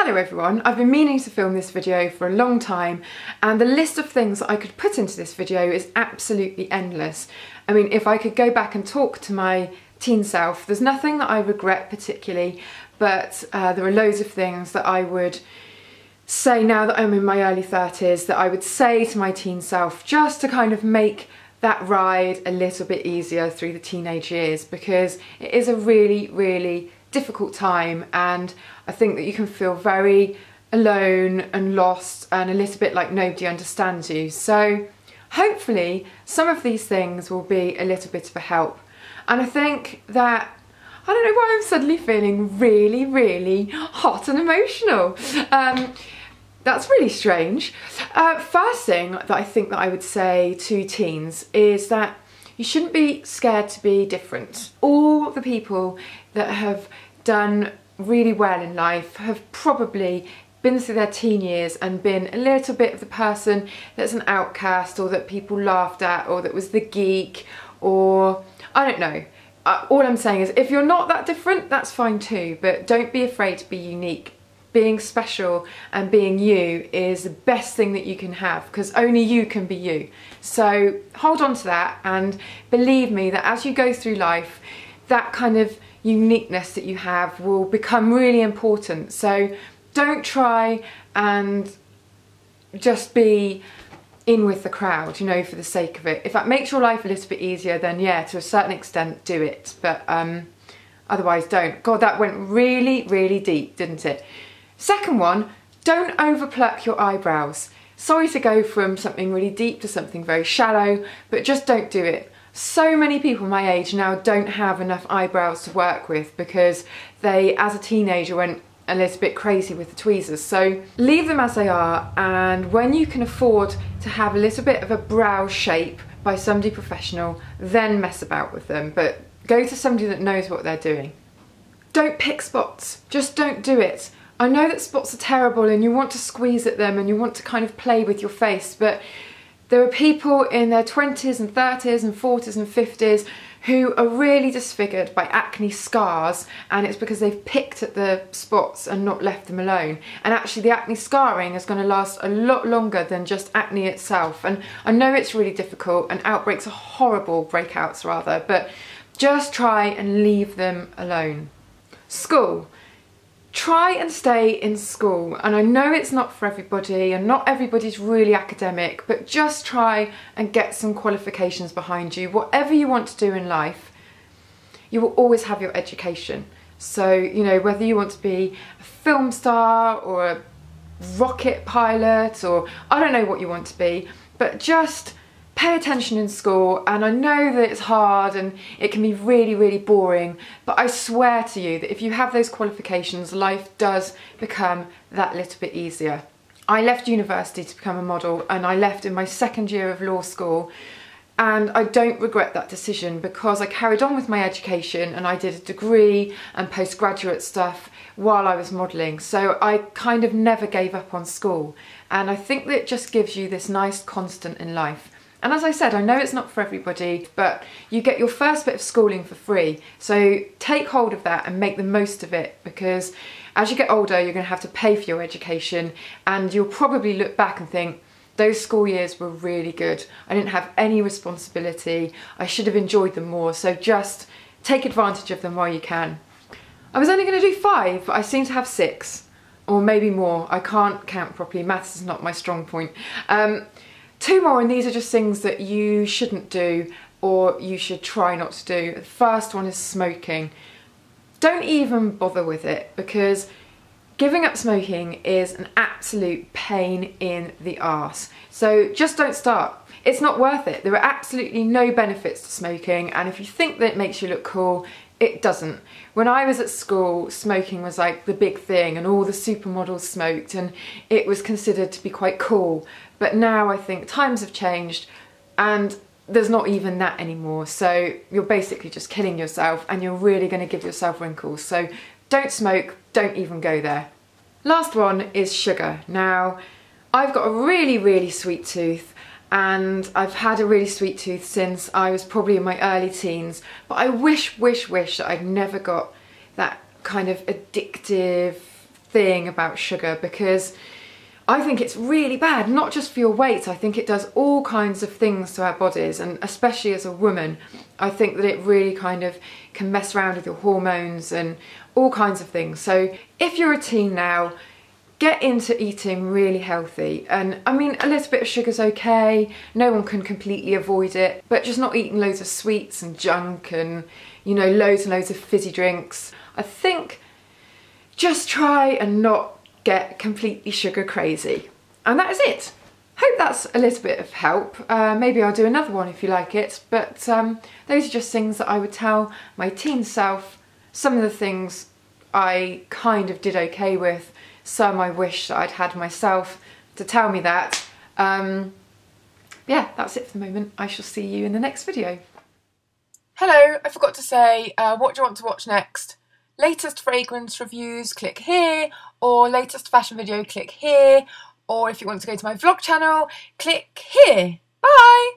Hello everyone, I've been meaning to film this video for a long time and the list of things that I could put into this video is absolutely endless. I mean, if I could go back and talk to my teen self, there's nothing that I regret particularly, but there are loads of things that I would say now that I'm in my early 30s that I would say to my teen self just to kind of make that ride a little bit easier through the teenage years, because it is a really difficult time and I think that you can feel very alone and lost and a little bit like nobody understands you. So hopefully some of these things will be a little bit of a help. And I think that, I don't know why I'm suddenly feeling really hot and emotional. That's really strange. First thing that I think that I would say to teens is that you shouldn't be scared to be different. All the people that have done really well in life have probably been through their teen years and been a little bit of the person that's an outcast, or that people laughed at, or that was the geek, or I don't know. All I'm saying is if you're not that different, that's fine too, but don't be afraid to be unique. Being special and being you is the best thing that you can have, because only you can be you. So hold on to that and believe me that as you go through life, that kind of uniqueness that you have will become really important. So don't try and just be in with the crowd, you know, for the sake of it. If that makes your life a little bit easier, then yeah, to a certain extent do it, but otherwise don't. God, that went really deep, didn't it? Second one, don't overpluck your eyebrows. Sorry to go from something really deep to something very shallow, but just don't do it. So many people my age now don't have enough eyebrows to work with because they, as a teenager, went a little bit crazy with the tweezers. So leave them as they are, and when you can afford to have a little bit of a brow shape by somebody professional, then mess about with them, but go to somebody that knows what they're doing. Don't pick spots, just don't do it. I know that spots are terrible and you want to squeeze at them and you want to kind of play with your face, but there are people in their 20s and 30s and 40s and 50s who are really disfigured by acne scars, and it's because they've picked at the spots and not left them alone. And actually the acne scarring is going to last a lot longer than just acne itself. And I know it's really difficult and outbreaks are horrible, breakouts rather, but just try and leave them alone. School. Try and stay in school, and I know it's not for everybody and not everybody's really academic, but just try and get some qualifications behind you. Whatever you want to do in life, you will always have your education. So, you know, whether you want to be a film star or a rocket pilot, or I don't know what you want to be, but just pay attention in school. And I know that it's hard and it can be really boring, but I swear to you that if you have those qualifications, life does become that little bit easier. I left university to become a model, and I left in my second year of law school, and I don't regret that decision because I carried on with my education and I did a degree and postgraduate stuff while I was modelling. So I kind of never gave up on school, and I think that it just gives you this nice constant in life. And as I said, I know it's not for everybody, but you get your first bit of schooling for free. So take hold of that and make the most of it, because as you get older, you're going to have to pay for your education, and you'll probably look back and think, those school years were really good. I didn't have any responsibility. I should have enjoyed them more. So just take advantage of them while you can. I was only going to do 5, but I seem to have 6, or maybe more. I can't count properly. Maths is not my strong point. 2 more, and these are just things that you shouldn't do or you should try not to do. The first one is smoking. Don't even bother with it, because giving up smoking is an absolute pain in the arse. So just don't start. It's not worth it. There are absolutely no benefits to smoking, and if you think that it makes you look cool, it doesn't. When I was at school, smoking was like the big thing, and all the supermodels smoked, and it was considered to be quite cool. But now I think times have changed and there's not even that anymore. So you're basically just killing yourself, and you're really going to give yourself wrinkles. So don't smoke, don't even go there. Last one is sugar. Now, I've got a really sweet tooth, and I've had a really sweet tooth since I was probably in my early teens, but I wish that I'd never got that kind of addictive thing about sugar, because I think it's really bad, not just for your weight. I think it does all kinds of things to our bodies, and especially as a woman, I think that it really kind of can mess around with your hormones and all kinds of things. So if you're a teen now, get into eating really healthy. And I mean, a little bit of sugar's okay, no one can completely avoid it, but just not eating loads of sweets and junk and, you know, loads and loads of fizzy drinks. I think just try and not get completely sugar crazy. And that is it. Hope that's a little bit of help. Maybe I'll do another one if you like it, but those are just things that I would tell my teen self. Some of the things I kind of did okay with, some I wish that I'd had myself to tell me that. Yeah, that's it for the moment. I shall see you in the next video. Hello, I forgot to say, what do you want to watch next? Latest fragrance reviews, click here, or latest fashion video, click here, or if you want to go to my vlog channel, click here. Bye!